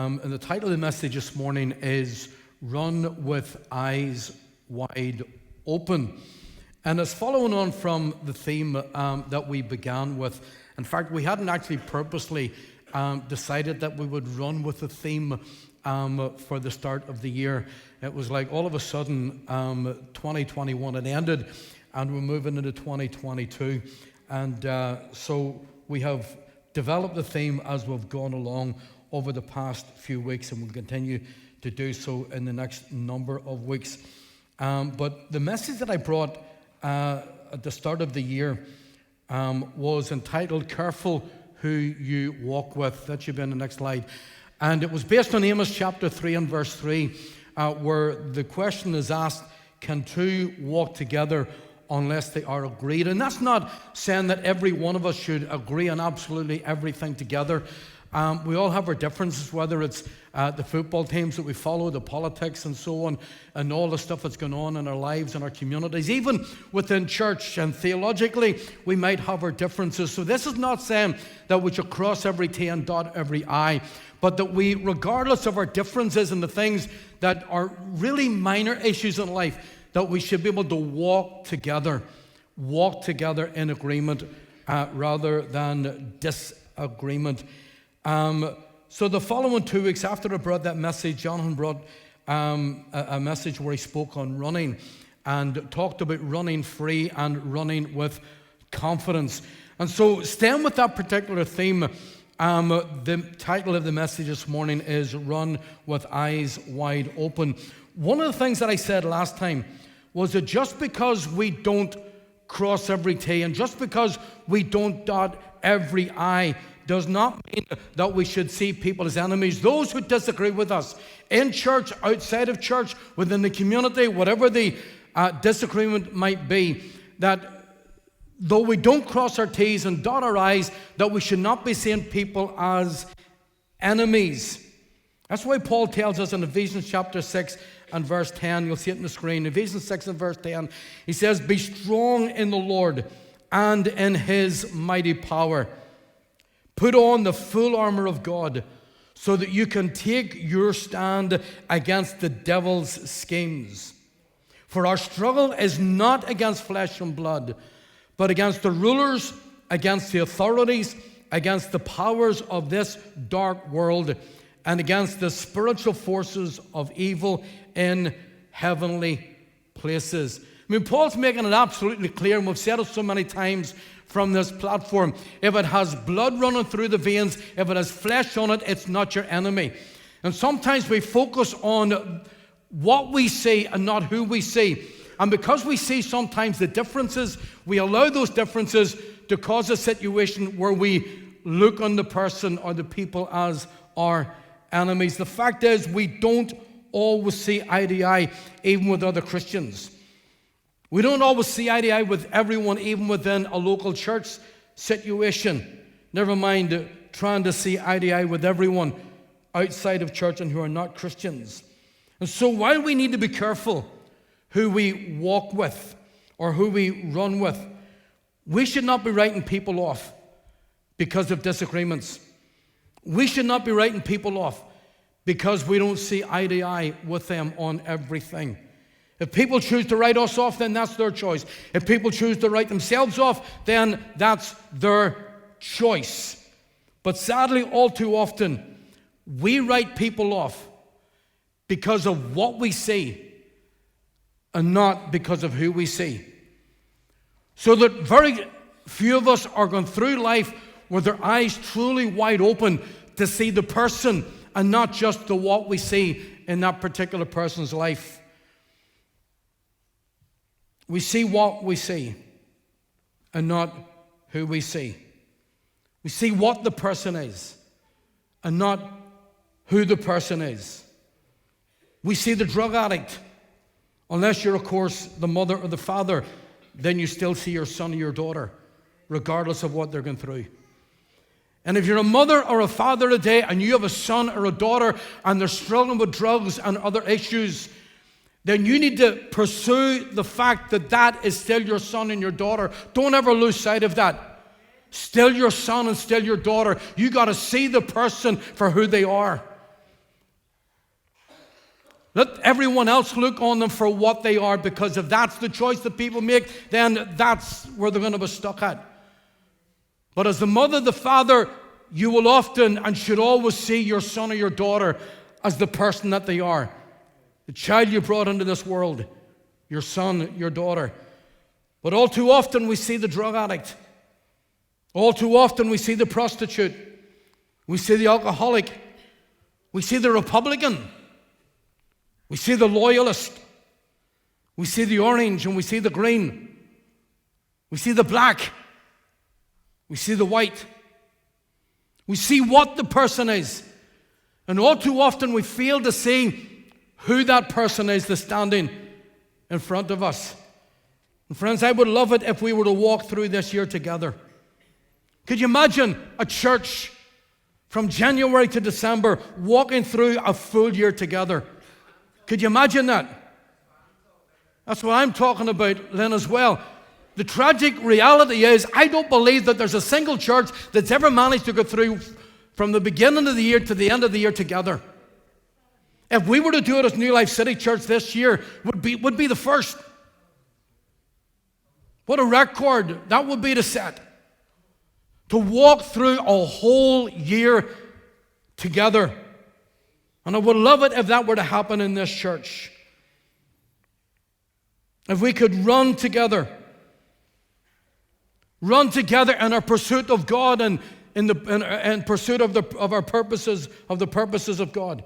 And the title of the message this morning is Run with Eyes Wide Open. And it's following on from the theme that we began with. In fact, we hadn't actually purposely decided that we would run with the theme for the start of the year. It was like all of a sudden 2021 had ended and we're moving into 2022. And so we have developed the theme as we've gone along over the past few weeks, and we'll continue to do so in the next number of weeks. But the message that I brought at the start of the year was entitled, Careful Who You Walk With. That should be in the next slide. And it was based on Amos chapter 3 and verse 3, where the question is asked, can two walk together unless they are agreed? And that's not saying that every one of us should agree on absolutely everything together. We all have our differences, whether it's the football teams that we follow, the politics and so on, and all the stuff that's going on in our lives and our communities. Even within church and theologically, we might have our differences. So this is not saying that we should cross every T and dot every I, but that we, regardless of our differences and the things that are really minor issues in life, that we should be able to walk together in agreement rather than disagreement. So the following 2 weeks after I brought that message, Jonathan brought a message where he spoke on running and talked about running free and running with confidence. And so staying with that particular theme, the title of the message this morning is Run with Eyes Wide Open. One of the things that I said last time was that just because we don't cross every T and just because we don't dot every I does not mean that we should see people as enemies. Those who disagree with us in church, outside of church, within the community, whatever the disagreement might be, that though we don't cross our T's and dot our I's, that we should not be seeing people as enemies. That's why Paul tells us in Ephesians chapter 6 and verse 10, you'll see it on the screen, Ephesians 6 and verse 10, he says, be strong in the Lord and in his mighty power. Put on the full armor of God so that you can take your stand against the devil's schemes. For our struggle is not against flesh and blood, but against the rulers, against the authorities, against the powers of this dark world, and against the spiritual forces of evil in heavenly places. I mean, Paul's making it absolutely clear, and we've said it so many times from this platform. If it has blood running through the veins, if it has flesh on it, it's not your enemy. And sometimes we focus on what we see and not who we see. And because we see sometimes the differences, we allow those differences to cause a situation where we look on the person or the people as our enemies. The fact is, we don't always see eye to eye, even with other Christians. We don't always see eye to eye with everyone, even within a local church situation. Never mind trying to see eye to eye with everyone outside of church and who are not Christians. And so while we need to be careful who we walk with or who we run with, we should not be writing people off because of disagreements. We should not be writing people off because we don't see eye to eye with them on everything. If people choose to write us off, then that's their choice. If people choose to write themselves off, then that's their choice. But sadly, all too often, we write people off because of what we see and not because of who we see. So that very few of us are going through life with their eyes truly wide open to see the person and not just the what we see in that particular person's life. We see what we see and not who we see. We see what the person is and not who the person is. We see the drug addict. Unless you're, of course, the mother or the father, then you still see your son or your daughter, regardless of what they're going through. And if you're a mother or a father today and you have a son or a daughter and they're struggling with drugs and other issues, then you need to pursue the fact that that is still your son and your daughter. Don't ever lose sight of that. Still your son and still your daughter. You got to see the person for who they are. Let everyone else look on them for what they are, because if that's the choice that people make, then that's where they're going to be stuck at. But as the mother, the father, you will often and should always see your son or your daughter as the person that they are. The child you brought into this world, your son, your daughter. But all too often we see the drug addict. All too often we see the prostitute. We see the alcoholic. We see the Republican. We see the loyalist. We see the orange and we see the green. We see the black. We see the white. We see what the person is. And all too often we fail to see who that person is that's standing in front of us. And friends, I would love it if we were to walk through this year together. Could you imagine a church from January to December walking through a full year together? Could you imagine that? That's what I'm talking about, Lynn, as well. The tragic reality is, I don't believe that there's a single church that's ever managed to go through from the beginning of the year to the end of the year together. If we were to do it as New Life City Church this year, would be the first. What a record that would be to set. To walk through a whole year together. And I would love it if that were to happen in this church. If we could run together in our pursuit of God and in pursuit of our purposes, of the purposes of God.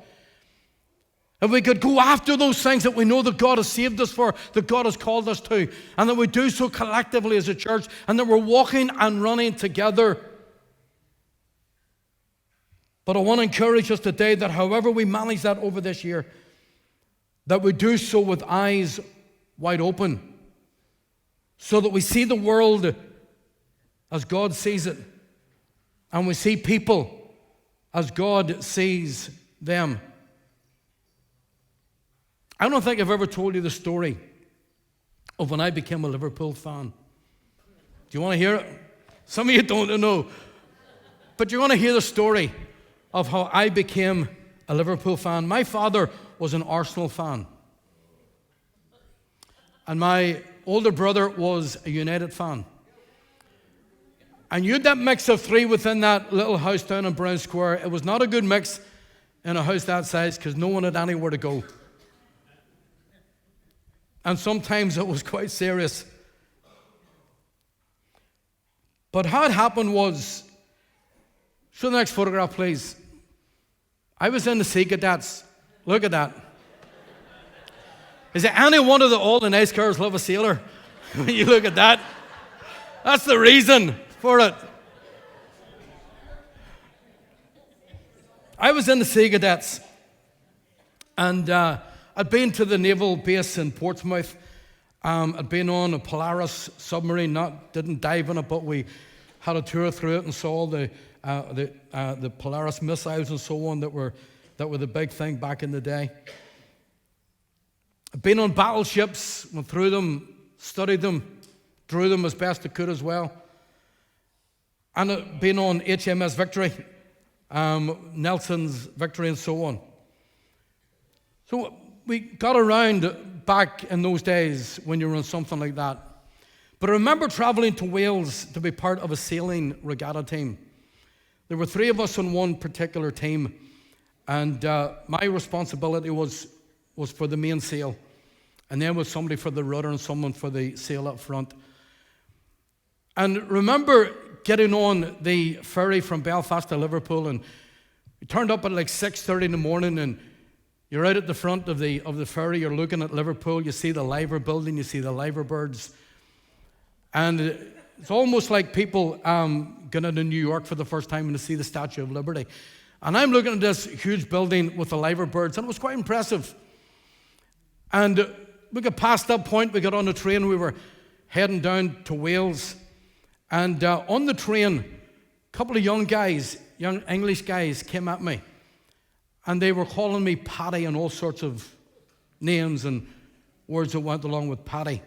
If we could go after those things that we know that God has saved us for, that God has called us to, and that we do so collectively as a church, and that we're walking and running together. But I want to encourage us today that however we manage that over this year, that we do so with eyes wide open, so that we see the world as God sees it, and we see people as God sees them. I don't think I've ever told you the story of when I became a Liverpool fan. Do you want to hear it? Some of you don't know. But you want to hear the story of how I became a Liverpool fan. My father was an Arsenal fan. And my older brother was a United fan. And you had that mix of three within that little house down in Brown Square. It was not a good mix in a house that size because no one had anywhere to go. And sometimes it was quite serious. But how it happened was, show the next photograph, please. I was in the Sea Cadets. Look at that. Is it any wonder that all the nice girls love a sailor? When you look at that. That's the reason for it. I was in the Sea Cadets. And I'd been to the naval base in Portsmouth. I'd been on a Polaris submarine. Didn't dive in it, but we had a tour through it and saw the Polaris missiles and so on that were the big thing back in the day. I'd been on battleships, went through them, studied them, drew them as best I could as well. And I'd been on HMS Victory, Nelson's Victory and so on. So we got around back in those days when you were on something like that. But I remember traveling to Wales to be part of a sailing regatta team. There were three of us on one particular team, and my responsibility was for the main sail, and then was somebody for the rudder and someone for the sail up front. And remember getting on the ferry from Belfast to Liverpool, and we turned up at like 6:30 in the morning, and you're out at the front of the ferry, you're looking at Liverpool, you see the Liver building, you see the Liver birds. And it's almost like people going into New York for the first time and to see the Statue of Liberty. And I'm looking at this huge building with the Liver birds, and it was quite impressive. And we got past that point, we got on the train, we were heading down to Wales. And on the train, a couple of young English guys came at me. And they were calling me Paddy and all sorts of names and words that went along with Paddy.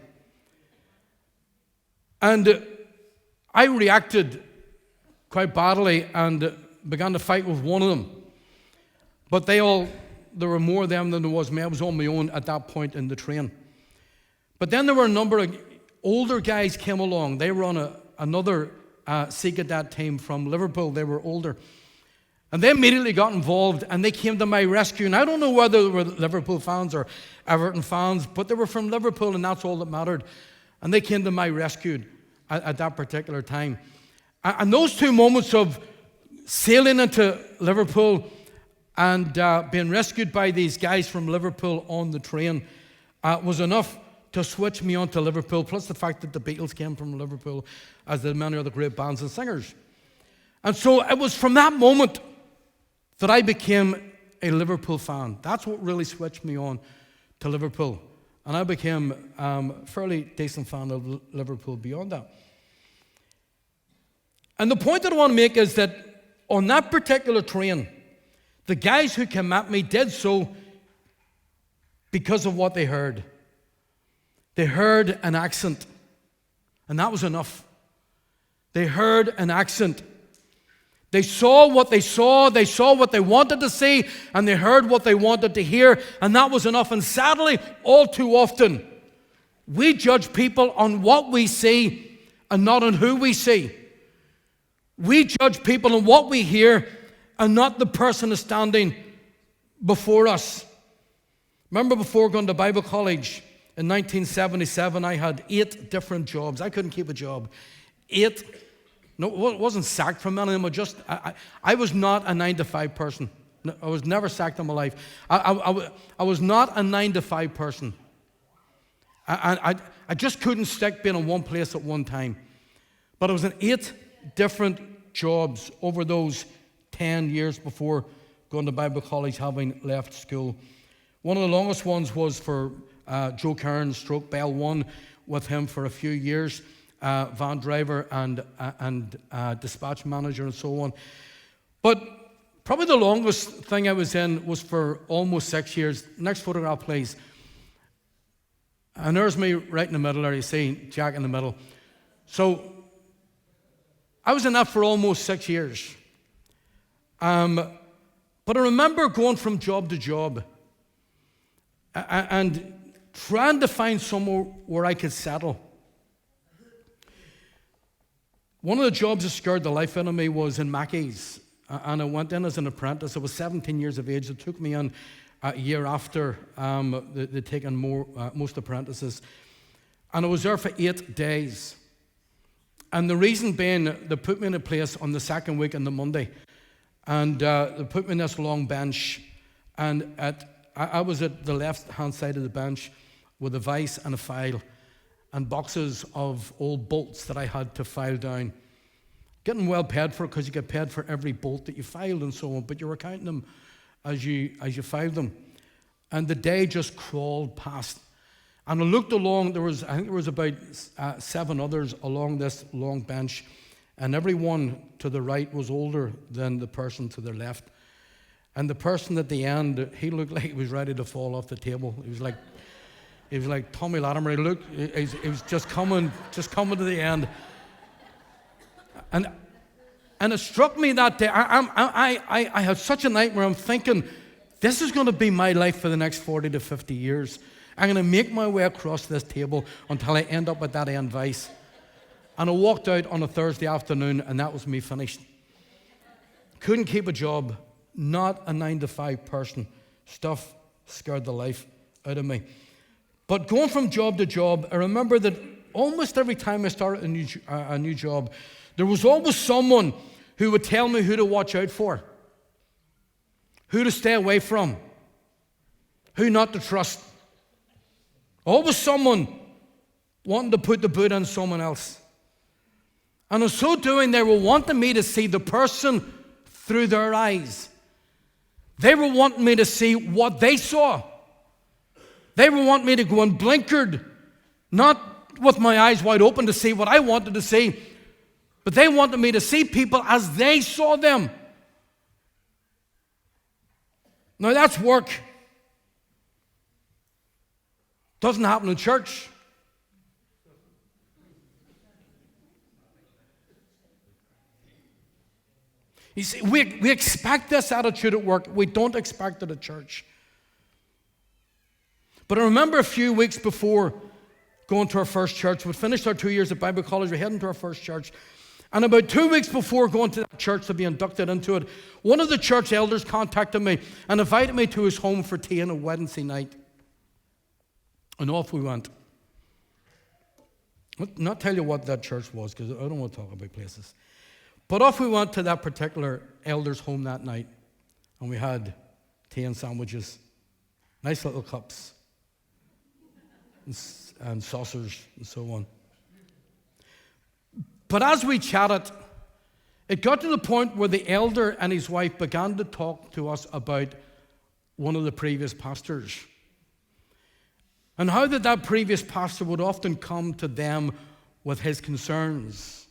And I reacted quite badly and began to fight with one of them. But they all there were more of them than there was me. I was on my own at that point in the train. But then there were a number of older guys came along. They were on another Sea Cadet team from Liverpool. They were older. And they immediately got involved, and they came to my rescue. And I don't know whether they were Liverpool fans or Everton fans, but they were from Liverpool, and that's all that mattered. And they came to my rescue at that particular time. And those 2 moments of sailing into Liverpool and being rescued by these guys from Liverpool on the train was enough to switch me on to Liverpool, plus the fact that the Beatles came from Liverpool, as did many other great bands and singers. And so it was from that moment that I became a Liverpool fan. That's what really switched me on to Liverpool. And I became a fairly decent fan of Liverpool beyond that. And the point that I want to make is that on that particular train, the guys who came at me did so because of what they heard. They heard an accent, and that was enough. They heard an accent. They saw what they saw what they wanted to see, and they heard what they wanted to hear, and that was enough. And sadly, all too often, we judge people on what we see and not on who we see. We judge people on what we hear and not the person who's standing before us. Remember, before going to Bible college in 1977, I had 8 different jobs. I couldn't keep a job. 8. No, it wasn't sacked from any of them. I was not a 9-to-5 person. I was never sacked in my life. I was not a 9-to-5 person. I just couldn't stick being in one place at one time. But I was in 8 different jobs over those 10 years before going to Bible college, having left school. One of the longest ones was for Joe Cairns, stroke Bell One, with him for a few years. Van driver and dispatch manager and so on. But probably the longest thing I was in was for almost 6 years. Next photograph, please. And there's me right in the middle there. You see Jack in the middle. So I was in that for almost 6 years. But I remember going from job to job and trying to find somewhere where I could settle. One of the jobs that scared the life out of me was in McKee's, and I went in as an apprentice. I was 17 years of age. It took me in a year after they'd taken most apprentices, and I was there for 8 days. And the reason being, they put me in a place on the second week on the Monday, and they put me in this long bench, and I was at the left-hand side of the bench with a vise and a file, and boxes of old bolts that I had to file down. Getting well paid for it, because you get paid for every bolt that you filed and so on, but you were counting them as you filed them. And the day just crawled past. And I looked along, I think there was about 7 others along this long bench, and every one to the right was older than the person to their left. And the person at the end, he looked like he was ready to fall off the table. He was like Tommy Latimer. He was just coming to the end. And it struck me that day. I had such a nightmare. I'm thinking, this is going to be my life for the next 40 to 50 years. I'm going to make my way across this table until I end up at that end vise. And I walked out on a Thursday afternoon, and that was me finished. Couldn't keep a job. Not a 9-to-5 person. Stuff scared the life out of me. But going from job to job, I remember that almost every time I started a new job, there was always someone who would tell me who to watch out for, who to stay away from, who not to trust. Always someone wanting to put the boot on someone else. And in so doing, they were wanting me to see the person through their eyes. They were wanting me to see what they saw. They were wanting me to go in blinkered, not with my eyes wide open to see what I wanted to see, but they wanted me to see people as they saw them. Now that's work. Doesn't happen in church. You see, we expect this attitude at work. We don't expect it at church. But I remember a few weeks before going to our first church, we'd finished our 2 years at Bible college, we're heading to our first church. And about 2 weeks before going to that church to be inducted into it, one of the church elders contacted me and invited me to his home for tea on a Wednesday night. And off we went. I'll not tell you what that church was, because I don't want to talk about places. But off we went to that particular elder's home that night. And we had tea and sandwiches, nice little cups, and saucers and so on. But as we chatted, it got to the point where the elder and his wife began to talk to us about one of the previous pastors. And how that previous pastor would often come to them with his concerns.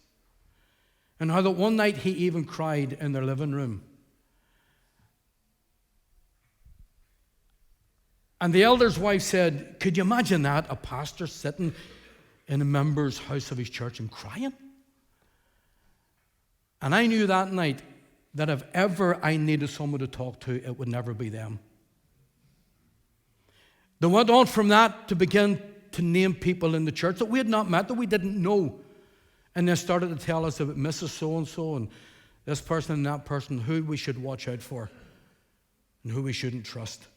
And how that one night he even cried in their living room. And the elder's wife said, could you imagine that? A pastor sitting in a member's house of his church and crying? And I knew that night that if ever I needed someone to talk to, it would never be them. They went on from that to begin to name people in the church that we had not met, that we didn't know. And they started to tell us about Mrs. So-and-so and this person and that person, who we should watch out for and who we shouldn't trust.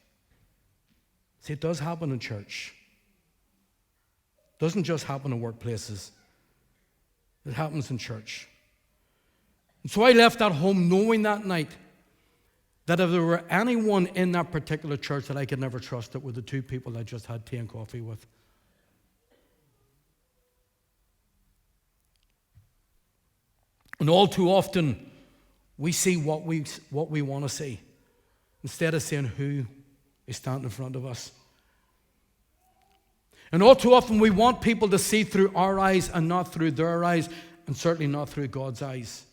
See, it does happen in church. It doesn't just happen in workplaces. It happens in church. And so I left that home knowing that night that if there were anyone in that particular church that I could never trust, it were the two people I just had tea and coffee with. And all too often, we see what we want to see instead of seeing who is standing in front of us. And all too often, we want people to see through our eyes and not through their eyes, and certainly not through God's eyes.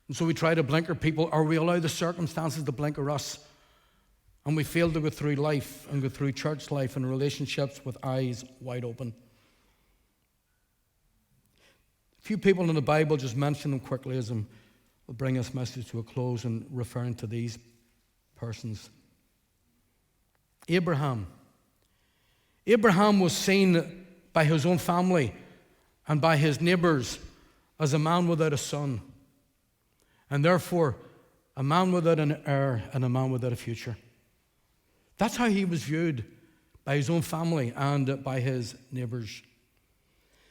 And so we try to blinker people, or we allow the circumstances to blinker us. And we fail to go through life and go through church life and relationships with eyes wide open. A few people in the Bible, just mention them quickly as we'll bring this message to a close and referring to these persons. Abraham. Abraham was seen by his own family and by his neighbors as a man without a son. And therefore, a man without an heir and a man without a future. That's how he was viewed by his own family and by his neighbors.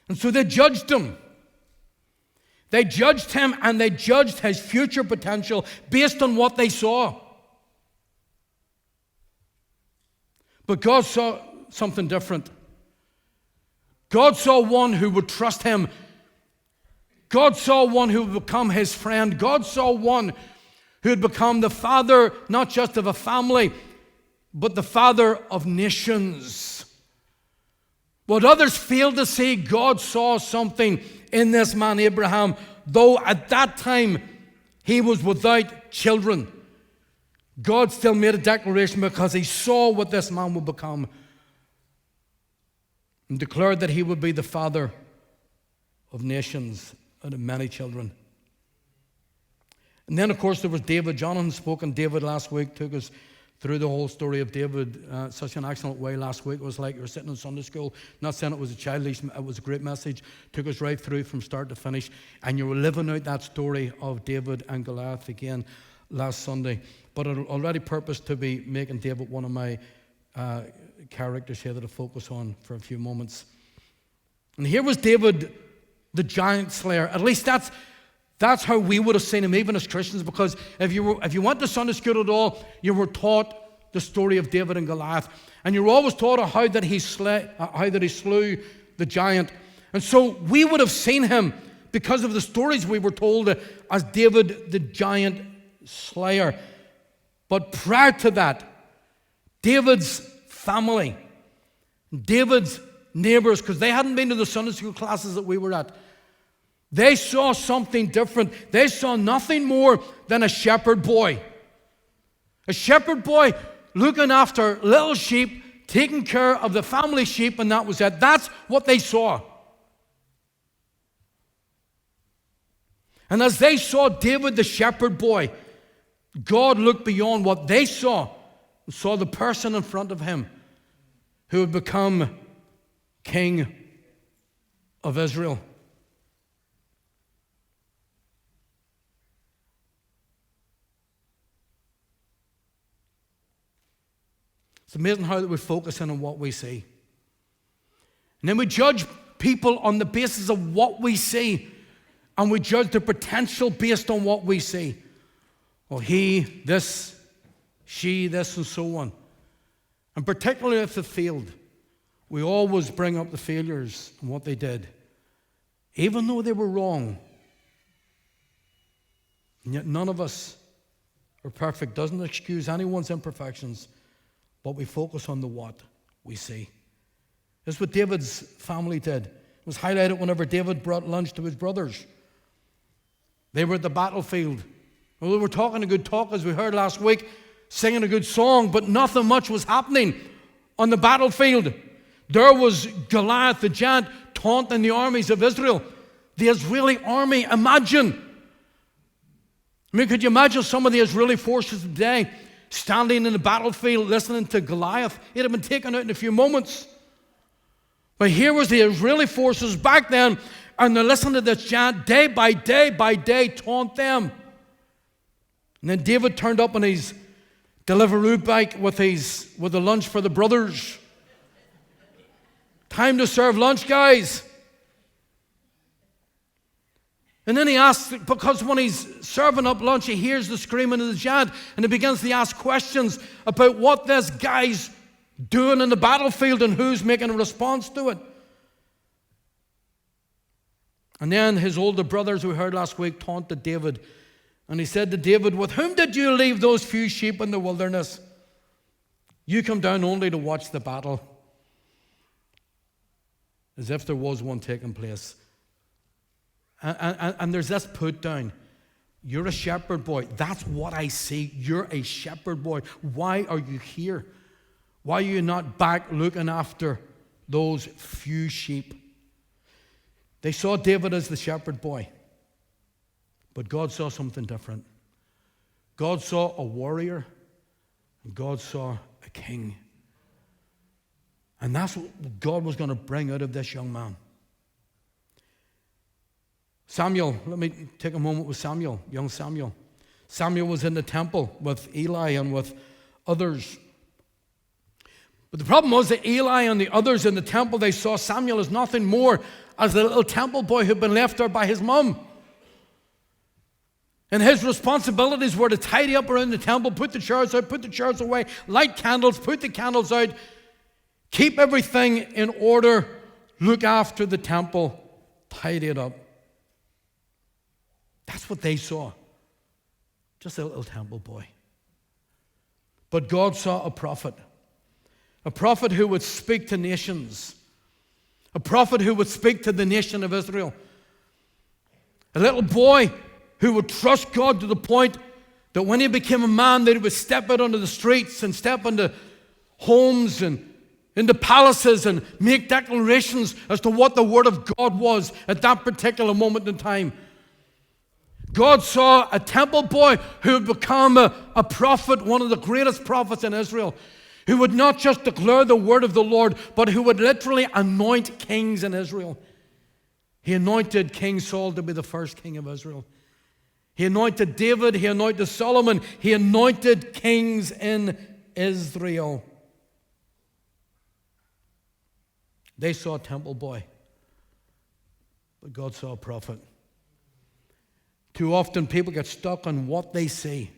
And so they judged him. They judged him and they judged his future potential based on what they saw. But God saw something different. God saw one who would trust him. God saw one who would become his friend. God saw one who would become the father, not just of a family, but the father of nations. What others failed to see, God saw something in this man Abraham, though at that time he was without children. God still made a declaration because he saw what this man would become and declared that he would be the father of nations and of many children. And then, of course, there was David. Jonathan spoke on David last week, took us through the whole story of David such an excellent way last week. It was like you were sitting in Sunday school, not saying it was a childish, it was a great message, took us right through from start to finish, and you were living out that story of David and Goliath again last Sunday. But I'd already purposed to be making David one of my characters here that I focus on for a few moments. And here was David, the giant slayer. At least that's how we would have seen him, even as Christians, because if you went to Sunday school at all, you were taught the story of David and Goliath, and you were always taught how that he slew the giant. And so we would have seen him, because of the stories we were told, as David the giant slayer. But prior to that, David's family, David's neighbors, because they hadn't been to the Sunday school classes that we were at, they saw something different. They saw nothing more than a shepherd boy. A shepherd boy looking after little sheep, taking care of the family sheep, and that was it. That's what they saw. And as they saw David the shepherd boy, God looked beyond what they saw and saw the person in front of him who would become king of Israel. It's amazing how that we focus in on what we see. And then we judge people on the basis of what we see. And we judge their potential based on what we see. Well, he, this, she, this, and so on. And particularly if it failed, we always bring up the failures and what they did, even though they were wrong. And yet none of us are perfect. Doesn't excuse anyone's imperfections, but we focus on the what we see. This is what David's family did. It was highlighted whenever David brought lunch to his brothers. They were at the battlefield. Well, they were talking a good talk, as we heard last week, singing a good song, but nothing much was happening on the battlefield. There was Goliath, the giant, taunting the armies of Israel. The Israeli army, imagine. I mean, could you imagine some of the Israeli forces today standing in the battlefield listening to Goliath? He'd have been taken out in a few moments. But here was the Israeli forces back then, and they're listening to this giant day by day taunt them. And then David turned up on his Deliveroo bike with the lunch for the brothers. Time to serve lunch, guys. And then he asks, because when he's serving up lunch, he hears the screaming of the giant, and he begins to ask questions about what this guy's doing in the battlefield and who's making a response to it. And then his older brothers, who we heard last week, taunted David. And he said to David, with whom did you leave those few sheep in the wilderness? You come down only to watch the battle. As if there was one taking place. And there's this put down. You're a shepherd boy. That's what I see. You're a shepherd boy. Why are you here? Why are you not back looking after those few sheep? They saw David as the shepherd boy. But God saw something different. God saw a warrior, and God saw a king. And that's what God was going to bring out of this young man. Samuel, let me take a moment with Samuel, young Samuel. Samuel was in the temple with Eli and with others. But the problem was that Eli and the others in the temple, they saw Samuel as nothing more as the little temple boy who'd been left there by his mom. And his responsibilities were to tidy up around the temple, put the chairs out, put the chairs away, light candles, put the candles out, keep everything in order, look after the temple, tidy it up. That's what they saw. Just a little temple boy. But God saw a prophet who would speak to nations, a prophet who would speak to the nation of Israel, a little boy who would trust God to the point that when he became a man, that he would step out onto the streets and step into homes and into palaces and make declarations as to what the Word of God was at that particular moment in time. God saw a temple boy who would become a prophet, one of the greatest prophets in Israel, who would not just declare the word of the Lord, but who would literally anoint kings in Israel. He anointed King Saul to be the first king of Israel. He anointed David, he anointed Solomon, he anointed kings in Israel. They saw a temple boy, but God saw a prophet. Too often people get stuck on what they see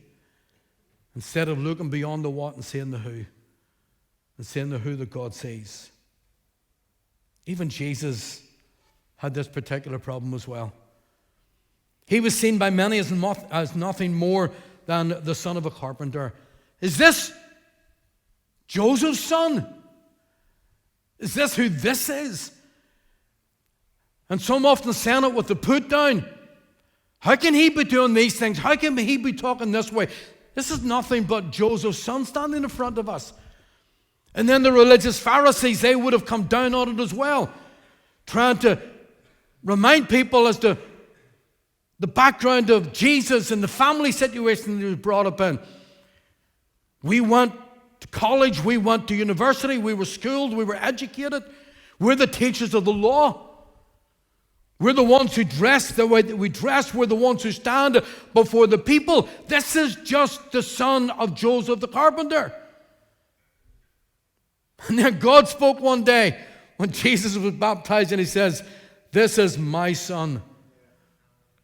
instead of looking beyond the what and seeing the who. And seeing the who that God sees. Even Jesus had this particular problem as well. He was seen by many as nothing more than the son of a carpenter. Is this Joseph's son? Is this who this is? And some often saying it with the put down. How can he be doing these things? How can he be talking this way? This is nothing but Joseph's son standing in front of us. And then the religious Pharisees, they would have come down on it as well, trying to remind people as to the background of Jesus and the family situation that he was brought up in. We want college, we went to university, we were schooled, we were educated. We're the teachers of the law. We're the ones who dress the way that we dress. We're the ones who stand before the people. This is just the son of Joseph the carpenter. And then God spoke one day when Jesus was baptized, and he says, "This is my son.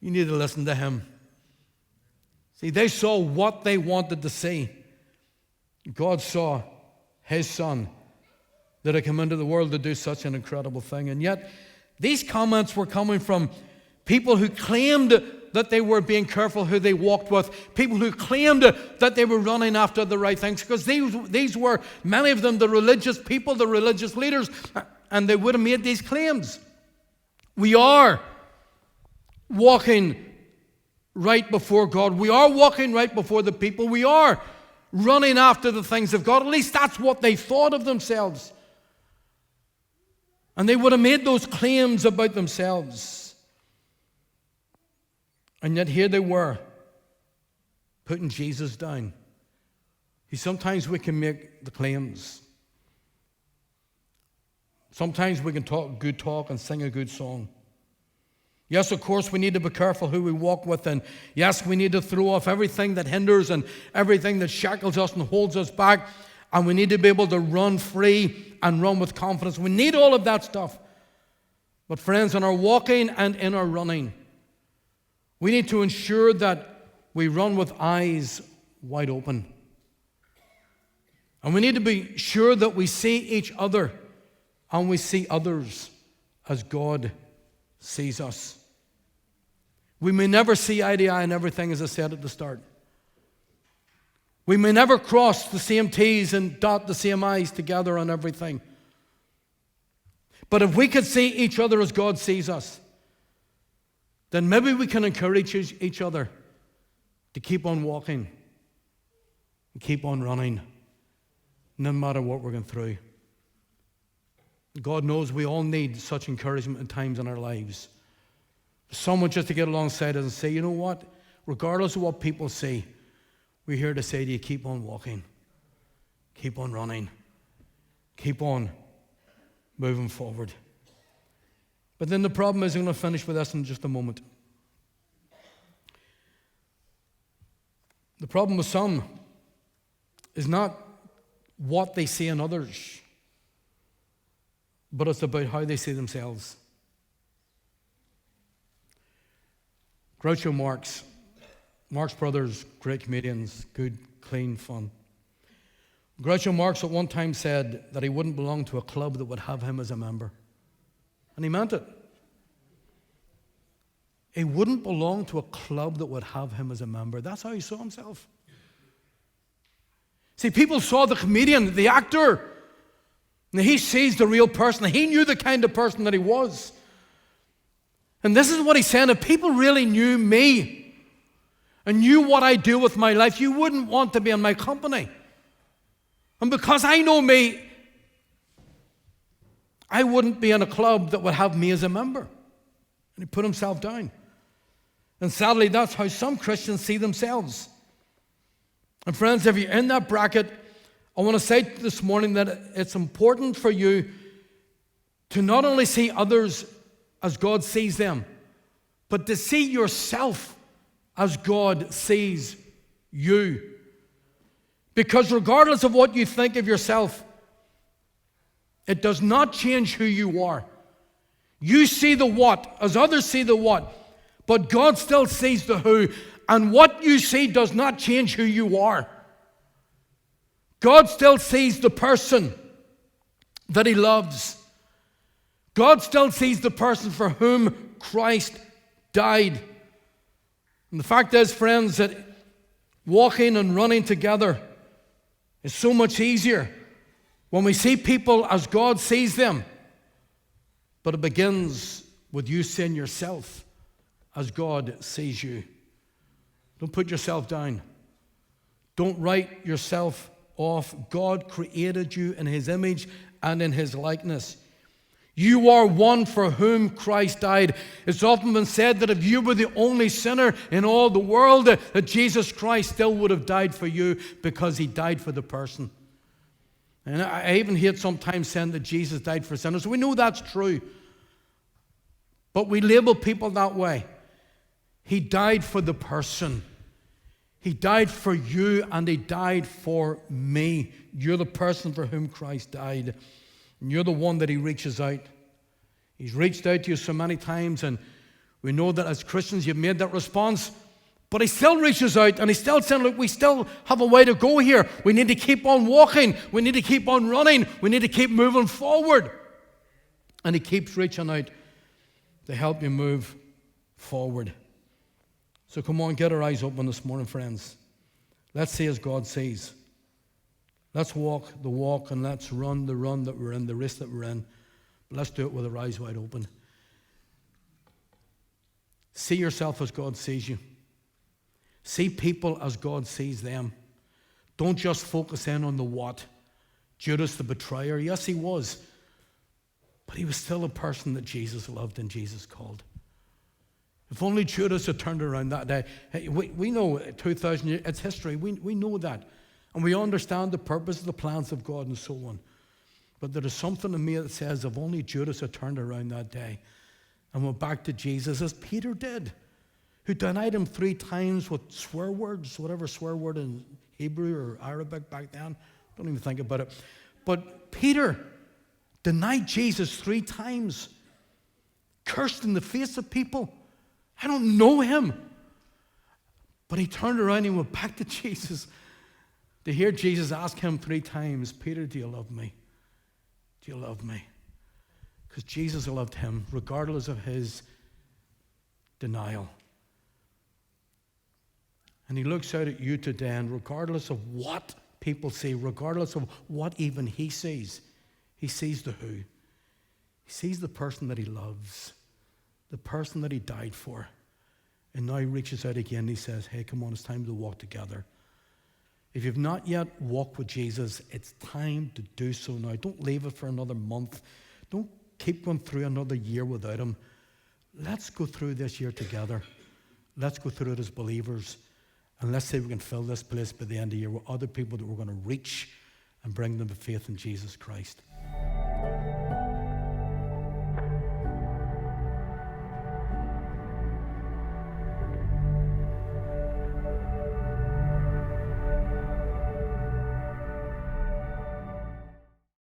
You need to listen to him." See, they saw what they wanted to see. God saw his son that had come into the world to do such an incredible thing. And yet, these comments were coming from people who claimed that they were being careful who they walked with, people who claimed that they were running after the right things, because these were, many of them, the religious people, the religious leaders, and they would have made these claims. We are walking right before God. We are walking right before the people. We are running after the things of God. At least that's what they thought of themselves. And they would have made those claims about themselves. And yet here they were, putting Jesus down. See, sometimes we can make the claims. Sometimes we can talk good talk and sing a good song. Yes, of course, we need to be careful who we walk with. And yes, we need to throw off everything that hinders and everything that shackles us and holds us back. And we need to be able to run free and run with confidence. We need all of that stuff. But friends, in our walking and in our running, we need to ensure that we run with eyes wide open. And we need to be sure that we see each other and we see others as God sees us. We may never see eye to eye in everything, as I said at the start. We may never cross the same T's and dot the same I's together on everything. But if we could see each other as God sees us, then maybe we can encourage each other to keep on walking and keep on running, no matter what we're going through. God knows we all need such encouragement at times in our lives. Someone just to get alongside us and say, you know what? Regardless of what people say, we're here to say to you, keep on walking, keep on running, keep on moving forward. But then the problem is, I'm going to finish with this in just a moment. The problem with some is not what they see in others, but it's about how they see themselves. Groucho Marx brothers, great comedians, good, clean, fun. Groucho Marx at one time said that he wouldn't belong to a club that would have him as a member. And he meant it. He wouldn't belong to a club that would have him as a member. That's how he saw himself. See, people saw the comedian, the actor, and he sees the real person. He knew the kind of person that he was. And this is what he's saying. If people really knew me and knew what I do with my life, you wouldn't want to be in my company. And because I know me, I wouldn't be in a club that would have me as a member. And he put himself down. And sadly, that's how some Christians see themselves. And friends, if you're in that bracket, I want to say this morning that it's important for you to not only see others as God sees them, but to see yourself as God sees you. Because regardless of what you think of yourself, it does not change who you are. You see the what as others see the what, but God still sees the who. And what you see does not change who you are. God still sees the person that He loves. God still sees the person for whom Christ died. And the fact is, friends, that walking and running together is so much easier when we see people as God sees them. But it begins with you seeing yourself as God sees you. Don't put yourself down. Don't write yourself off. God created you in His image and in His likeness. You are one for whom Christ died. It's often been said that if you were the only sinner in all the world, that Jesus Christ still would have died for you because He died for the person. And I even hear sometimes saying that Jesus died for sinners. We know that's true. But we label people that way. He died for the person. He died for you, and he died for me. You're the person for whom Christ died. And you're the one that he reaches out. He's reached out to you so many times, and we know that as Christians you've made that response. But he still reaches out, and he's still saying, look, we still have a way to go here. We need to keep on walking. We need to keep on running. We need to keep moving forward. And he keeps reaching out to help you move forward. So come on, get our eyes open this morning, friends. Let's see as God sees. Let's walk the walk, and let's run the run that we're in, the race that we're in. But let's do it with our eyes wide open. See yourself as God sees you. See people as God sees them. Don't just focus in on the what. Judas the betrayer, yes, he was. But he was still a person that Jesus loved and Jesus called. If only Judas had turned around that day. Hey, we know 2,000 years, it's history. We know that. And we understand the purpose of the plans of God and so on. But there is something in me that says if only Judas had turned around that day and went back to Jesus as Peter did, who denied him 3 times with swear words, whatever swear word in Hebrew or Arabic back then. Don't even think about it. But Peter denied Jesus 3 times, cursed in the face of people. I don't know him. But he turned around and went back to Jesus to hear Jesus ask him 3 times, Peter, do you love me? Do you love me? Because Jesus loved him regardless of his denial. And he looks out at you today, and regardless of what people see, regardless of what even he sees the who. He sees the person that he loves, the person that he died for. And now he reaches out again and he says, hey, come on, it's time to walk together. If you've not yet walked with Jesus, it's time to do so now. Don't leave it for another month. Don't keep going through another year without him. Let's go through this year together. Let's go through it as believers. And let's see if we can fill this place by the end of the year with other people that we're going to reach and bring them to faith in Jesus Christ.